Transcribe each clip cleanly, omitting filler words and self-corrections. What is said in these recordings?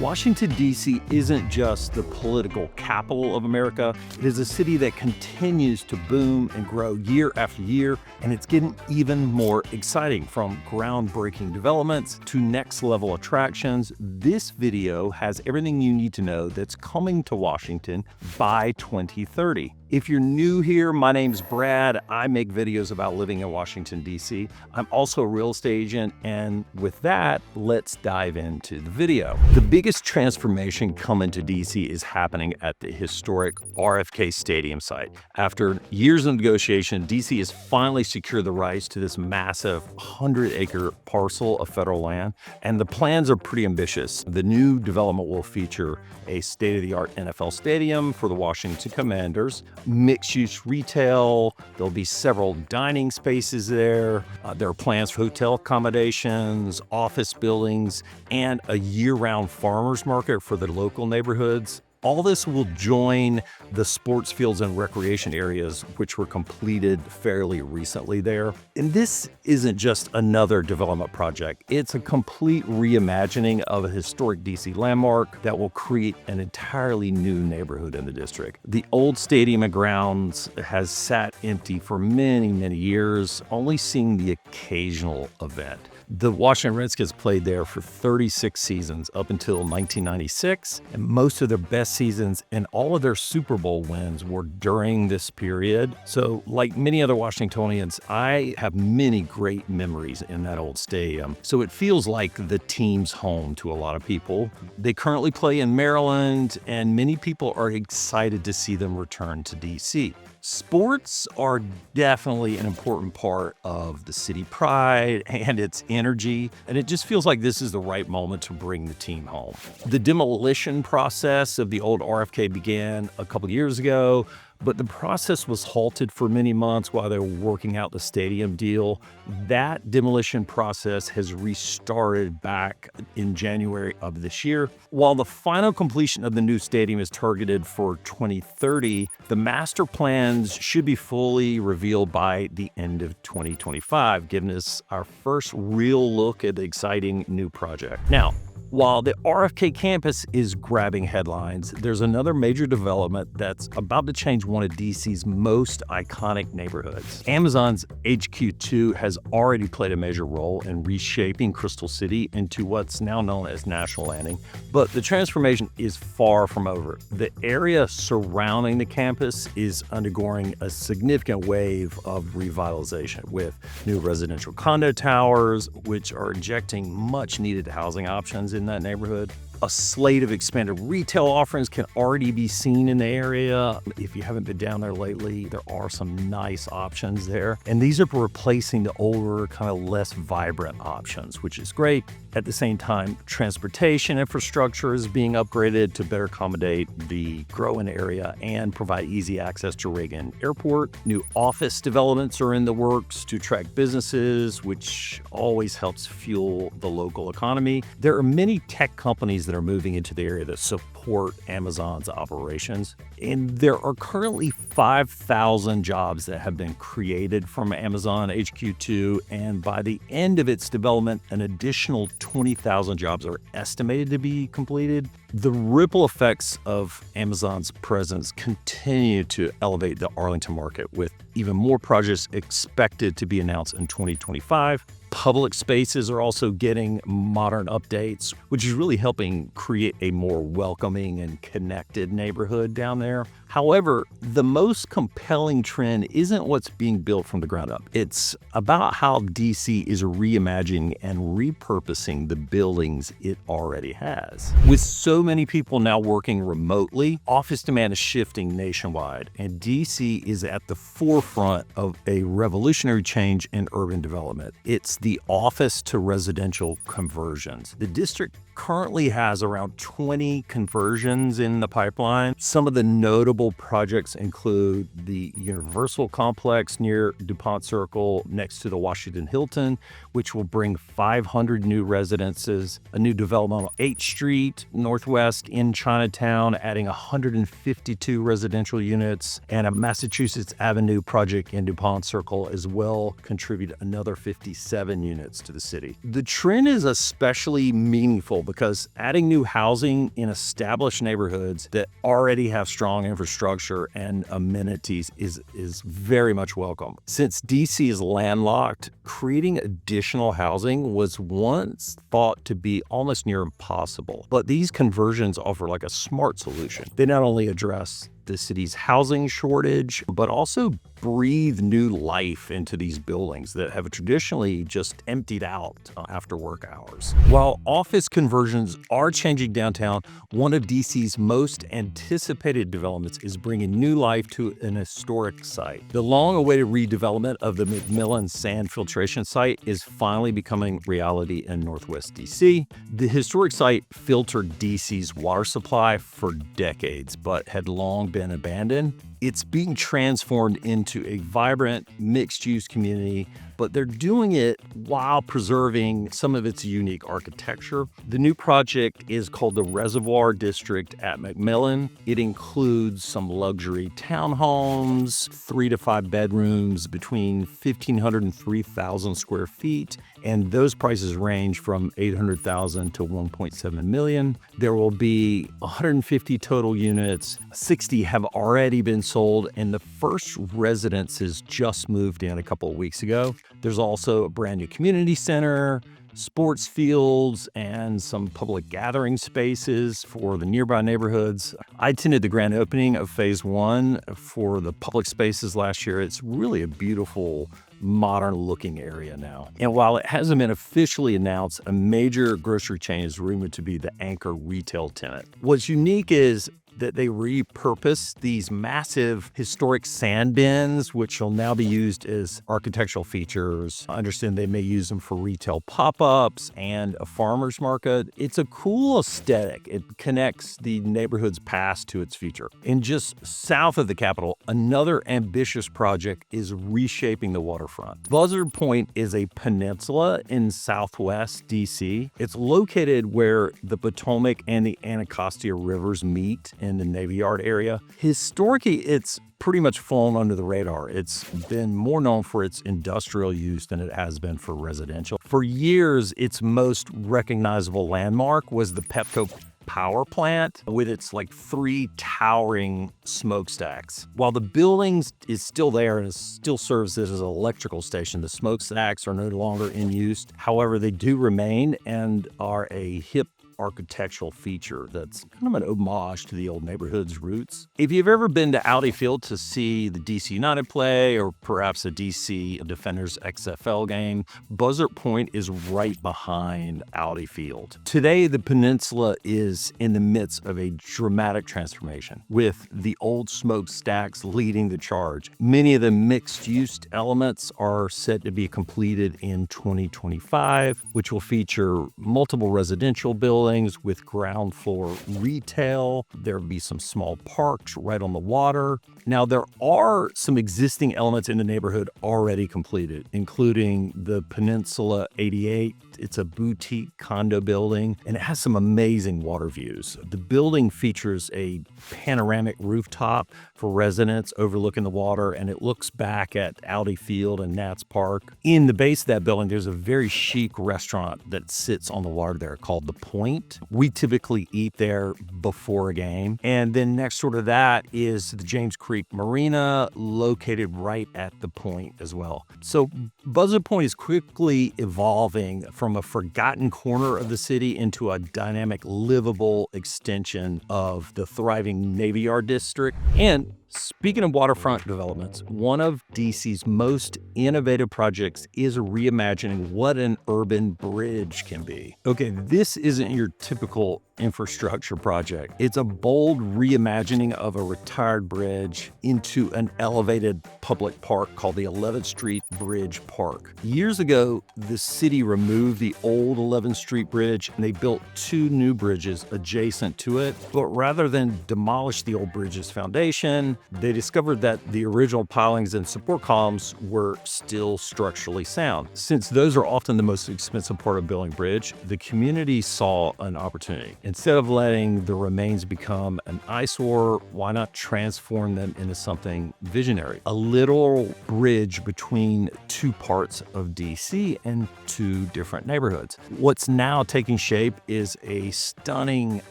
Washington, D.C. isn't just the political capital of America. It is a city that continues to boom and grow year after year, and it's getting even more exciting, from groundbreaking developments to next-level attractions. This video has everything you need to know that's coming to Washington by 2030. If you're new here, my name's Brad. I make videos about living in Washington, D.C. I'm also a real estate agent, and with that, let's dive into the video. The biggest transformation coming to D.C. is happening at the historic RFK Stadium site. After years of negotiation, D.C. has finally secured the rights to this massive 100-acre parcel of federal land, and the plans are pretty ambitious. The new development will feature a state-of-the-art NFL stadium for the Washington Commanders, mixed-use retail. There'll be several dining spaces there. There are plans for hotel accommodations, office buildings, and a year-round farmers market for the local neighborhoods. All this will join the sports fields and recreation areas, which were completed fairly recently there. And this isn't just another development project. It's a complete reimagining of a historic DC landmark that will create an entirely new neighborhood in the district. The old stadium and grounds has sat empty for many, many years, only seeing the occasional event. The Washington Redskins played there for 36 seasons up until 1996, and most of their best seasons and all of their Super Bowl wins were during this period. So, like many other Washingtonians, I have many great memories in that old stadium. So it feels like the team's home to a lot of people. They currently play in Maryland, and many people are excited to see them return to DC. Sports are definitely an important part of the city pride and its energy, and it just feels like this is the right moment to bring the team home. The demolition process of the old RFK began a couple years ago, but the process was halted for many months while they were working out the stadium deal. That demolition process has restarted back in January of this year. While the final completion of the new stadium is targeted for 2030, the master plans should be fully revealed by the end of 2025, giving us our first real look at the exciting new project. Now, while the RFK campus is grabbing headlines, there's another major development that's about to change one of DC's most iconic neighborhoods. Amazon's HQ2 has already played a major role in reshaping Crystal City into what's now known as National Landing, but the transformation is far from over. The area surrounding the campus is undergoing a significant wave of revitalization, with new residential condo towers, which are injecting much-needed housing options in that neighborhood. A slate of expanded retail offerings can already be seen in the area. If you haven't been down there lately, there are some nice options there. And these are replacing the older, kind of less vibrant options, which is great. At the same time, transportation infrastructure is being upgraded to better accommodate the growing area and provide easy access to Reagan Airport. New office developments are in the works to attract businesses, which always helps fuel the local economy. There are many tech companies that are moving into the area that support Amazon's operations. And there are currently 5,000 jobs that have been created from Amazon HQ2, and by the end of its development, an additional 20,000 jobs are estimated to be completed. The ripple effects of Amazon's presence continue to elevate the Arlington market, with even more projects expected to be announced in 2025. Public spaces are also getting modern updates, which is really helping create a more welcoming and connected neighborhood down there. However, the most compelling trend isn't what's being built from the ground up. It's about how DC is reimagining and repurposing the buildings it already has. With so many people now working remotely, office demand is shifting nationwide, and DC is at the forefront of a revolutionary change in urban development. It's the office to residential conversions. The district currently has around 20 conversions in the pipeline. Some of the notable projects include the Universal Complex near DuPont Circle next to the Washington Hilton, which will bring 500 new residences, a new development on 8th Street Northwest in Chinatown, adding 152 residential units, and a Massachusetts Avenue project in DuPont Circle as well contribute another 57 units to the city. The trend is especially meaningful because adding new housing in established neighborhoods that already have strong infrastructure and amenities is very much welcome. Since D.C. is landlocked, creating additional housing was once thought to be almost near impossible. But these conversions offer like a smart solution. They not only address the city's housing shortage, but also breathe new life into these buildings that have traditionally just emptied out after work hours. While office conversions are changing downtown, one of DC's most anticipated developments is bringing new life to an historic site. The long-awaited redevelopment of the McMillan sand filtration site is finally becoming reality in Northwest DC. The historic site filtered DC's water supply for decades, but had long been abandoned. It's being transformed into a vibrant mixed-use community, but they're doing it while preserving some of its unique architecture. The new project is called the Reservoir District at McMillan. It includes some luxury townhomes, 3 to 5 bedrooms between 1,500 and 3,000 square feet, and those prices range from $800,000 to $1.7 million. There will be 150 total units. 60 have already been sold, and the first residences just moved in a couple of weeks ago. There's also a brand new community center, sports fields, and some public gathering spaces for the nearby neighborhoods. I attended the grand opening of Phase 1 for the public spaces last year. It's really a beautiful, modern-looking area now. And while it hasn't been officially announced, a major grocery chain is rumored to be the anchor retail tenant. What's unique is that they repurpose these massive historic sand bins, which will now be used as architectural features. I understand they may use them for retail pop-ups and a farmer's market. It's a cool aesthetic. It connects the neighborhood's past to its future. And just south of the Capitol, another ambitious project is reshaping the waterfront. Buzzard Point is a peninsula in southwest DC. It's located where the Potomac and the Anacostia rivers meet in the Navy Yard area. Historically, it's pretty much fallen under the radar. It's been more known for its industrial use than it has been for residential. For years, its most recognizable landmark was the Pepco power plant with its 3 towering smokestacks. While the building is still there and it still serves as an electrical station, the smokestacks are no longer in use. However, they do remain and are a hip architectural feature that's kind of an homage to the old neighborhood's roots. If you've ever been to Audi Field to see the DC United play or perhaps a DC Defenders XFL game, Buzzard Point is right behind Audi Field. Today, the peninsula is in the midst of a dramatic transformation, with the old smokestacks leading the charge. Many of the mixed-use elements are set to be completed in 2025, which will feature multiple residential buildings with ground floor retail. There'll be some small parks right on the water. Now, there are some existing elements in the neighborhood already completed, including the Peninsula 88. It's a boutique condo building, and it has some amazing water views. The building features a panoramic rooftop for residents overlooking the water, and it looks back at Audi Field and Nats Park. In the base of that building, there's a very chic restaurant that sits on the water there called The Point. We typically eat there before a game. And then next door to that is the James Creek Marina, located right at The Point as well. So Buzzard Point is quickly evolving from a forgotten corner of the city into a dynamic, livable extension of the thriving Navy Yard district. And speaking of waterfront developments, one of DC's most innovative projects is reimagining what an urban bridge can be. Okay, this isn't your typical infrastructure project. It's a bold reimagining of a retired bridge into an elevated public park called the 11th Street Bridge Park. Years ago, the city removed the old 11th Street Bridge and they built 2 new bridges adjacent to it. But rather than demolish the old bridge's foundation, construction, they discovered that the original pilings and support columns were still structurally sound. Since those are often the most expensive part of building a bridge, the community saw an opportunity. Instead of letting the remains become an eyesore, why not transform them into something visionary? A literal bridge between two parts of DC and two different neighborhoods. What's now taking shape is a stunning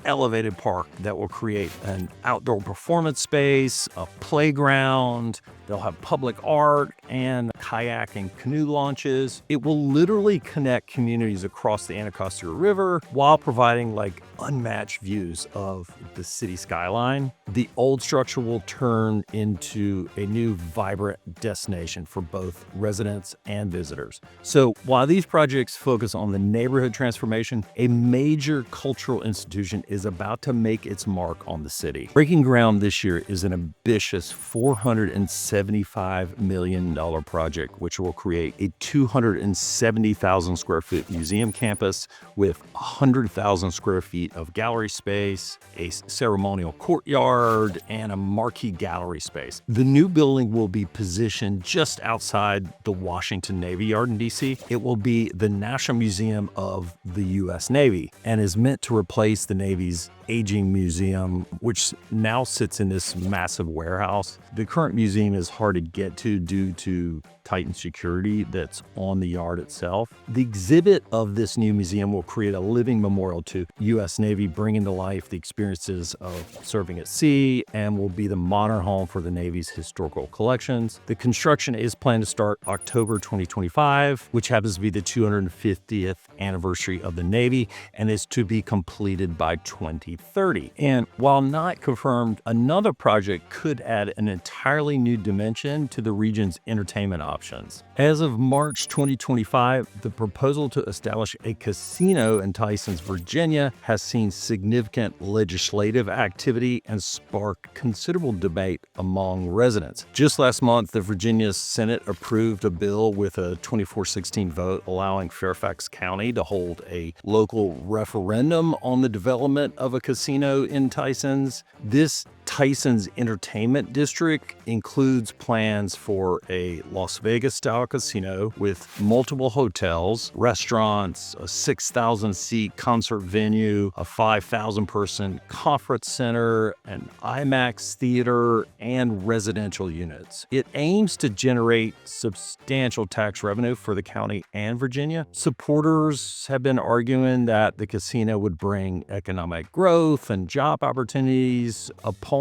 elevated park that will create an outdoor performance space, a playground. They'll have public art and kayak and canoe launches. It will literally connect communities across the Anacostia River while providing unmatched views of the city skyline. The old structure will turn into a new vibrant destination for both residents and visitors. So while these projects focus on the neighborhood transformation, a major cultural institution is about to make its mark on the city. Breaking ground this year is an ambitious $475 million project, which will create a 270,000 square foot museum campus with 100,000 square feet of gallery space, a ceremonial courtyard, and a marquee gallery space. The new building will be positioned just outside the Washington Navy Yard in D.C. It will be the National Museum of the U.S. Navy and is meant to replace the Navy's aging museum, which now sits in this massive warehouse. The current museum is hard to get to due to tightened security that's on the yard itself. The exhibit of this new museum will create a living memorial to U.S. Navy, bringing to life the experiences of serving at sea, and will be the modern home for the Navy's historical collections. The construction is planned to start October 2025, which happens to be the 250th anniversary of the Navy, and is to be completed by 2030. And while not confirmed, another project could add an entirely new dimension to the region's entertainment options. As of March 2025, the proposal to establish a casino in Tysons, Virginia, has seen significant legislative activity and sparked considerable debate among residents. Just last month, the Virginia Senate approved a bill with a 24-16 vote allowing Fairfax County to hold a local referendum on the development of a casino in Tysons. This Tysons Entertainment District includes plans for a Las Vegas-style casino with multiple hotels, restaurants, a 6,000-seat concert venue, a 5,000-person conference center, an IMAX theater, and residential units. It aims to generate substantial tax revenue for the county and Virginia. Supporters have been arguing that the casino would bring economic growth and job opportunities. Opponents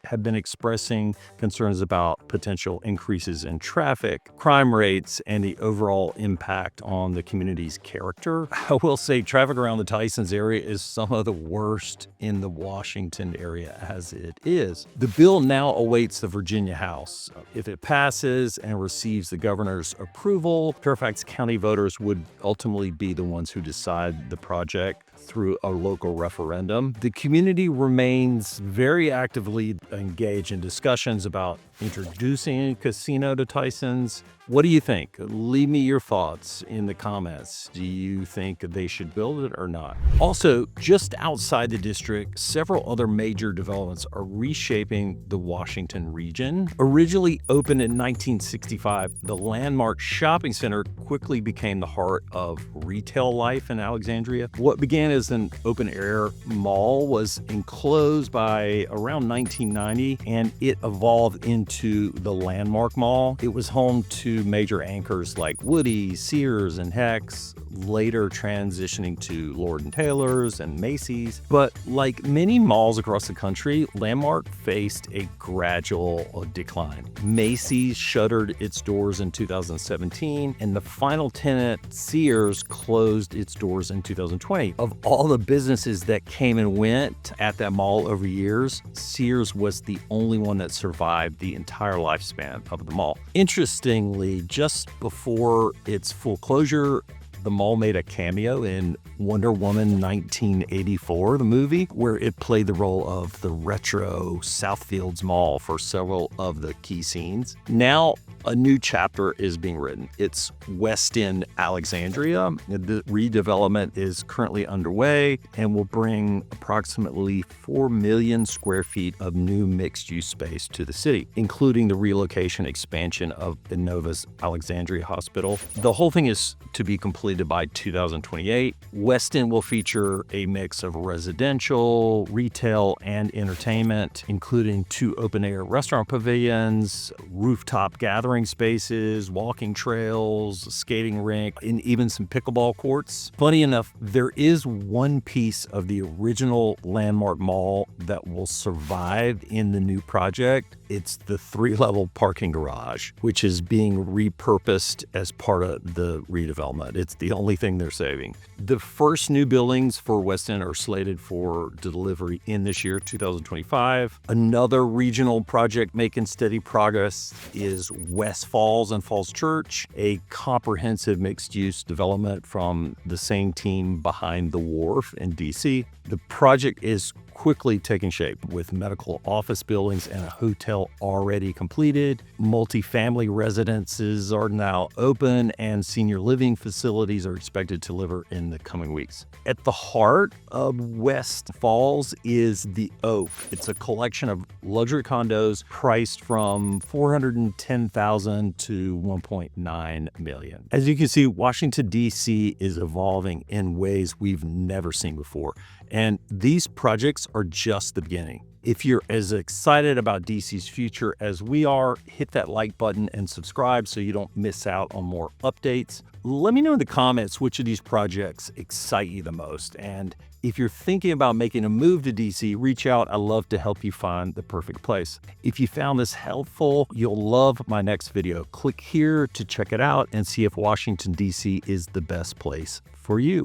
have been expressing concerns about potential increases in traffic, crime rates, and the overall impact on the community's character. I will say traffic around the Tysons area is some of the worst in the Washington area as it is. The bill now awaits the Virginia House. If it passes and receives the governor's approval, Fairfax County voters would ultimately be the ones who decide the project through a local referendum. The community remains very actively engaged in discussions about introducing a casino to Tysons. What do you think? Leave me your thoughts in the comments. Do you think they should build it or not? Also, just outside the district, several other major developments are reshaping the Washington region. Originally opened in 1965, the landmark shopping center quickly became the heart of retail life in Alexandria. What began as an open-air mall was enclosed by around 1990, and it evolved into the Landmark Mall. It was home to major anchors like Woody, Sears, and Hecht's, later transitioning to Lord & Taylor's and Macy's. But like many malls across the country, Landmark faced a gradual decline. Macy's shuttered its doors in 2017, and the final tenant, Sears, closed its doors in 2020. Of all the businesses that came and went at that mall over years, Sears was the only one that survived the entire lifespan of the mall. Interestingly, just before its full closure, The mall made a cameo in Wonder Woman 1984, the movie, where it played the role of the retro Southfields Mall for several of the key scenes. Now, a new chapter is being written. It's West End Alexandria. The redevelopment is currently underway and will bring approximately 4 million square feet of new mixed-use space to the city, including the relocation expansion of Innova's Alexandria Hospital. The whole thing is to be completed by 2028. West End will feature a mix of residential, retail, and entertainment, including 2 open-air restaurant pavilions, rooftop gathering spaces, walking trails, skating rink, and even some pickleball courts. Funny enough, there is one piece of the original landmark mall that will survive in the new project. It's the 3-level parking garage, which is being repurposed as part of the redevelopment. It's the only thing they're saving. The first new buildings for West End are slated for delivery in this year, 2025. Another regional project making steady progress is West Falls and Falls Church, a comprehensive mixed-use development from the same team behind The Wharf in D.C. The project is quickly taking shape with medical office buildings and a hotel already completed. Multifamily residences are now open and senior living facilities are expected to deliver in the coming weeks. At the heart of West Falls is the Oak. It's a collection of luxury condos priced from $410,000 to $1.9 million. As you can see, Washington, D.C. is evolving in ways we've never seen before. And these projects are just the beginning. If you're as excited about DC's future as we are, hit that like button and subscribe so you don't miss out on more updates. Let me know in the comments which of these projects excite you the most. And if you're thinking about making a move to DC, reach out. I'd love to help you find the perfect place. If you found this helpful, you'll love my next video. Click here to check it out and see if Washington, D.C. is the best place for you.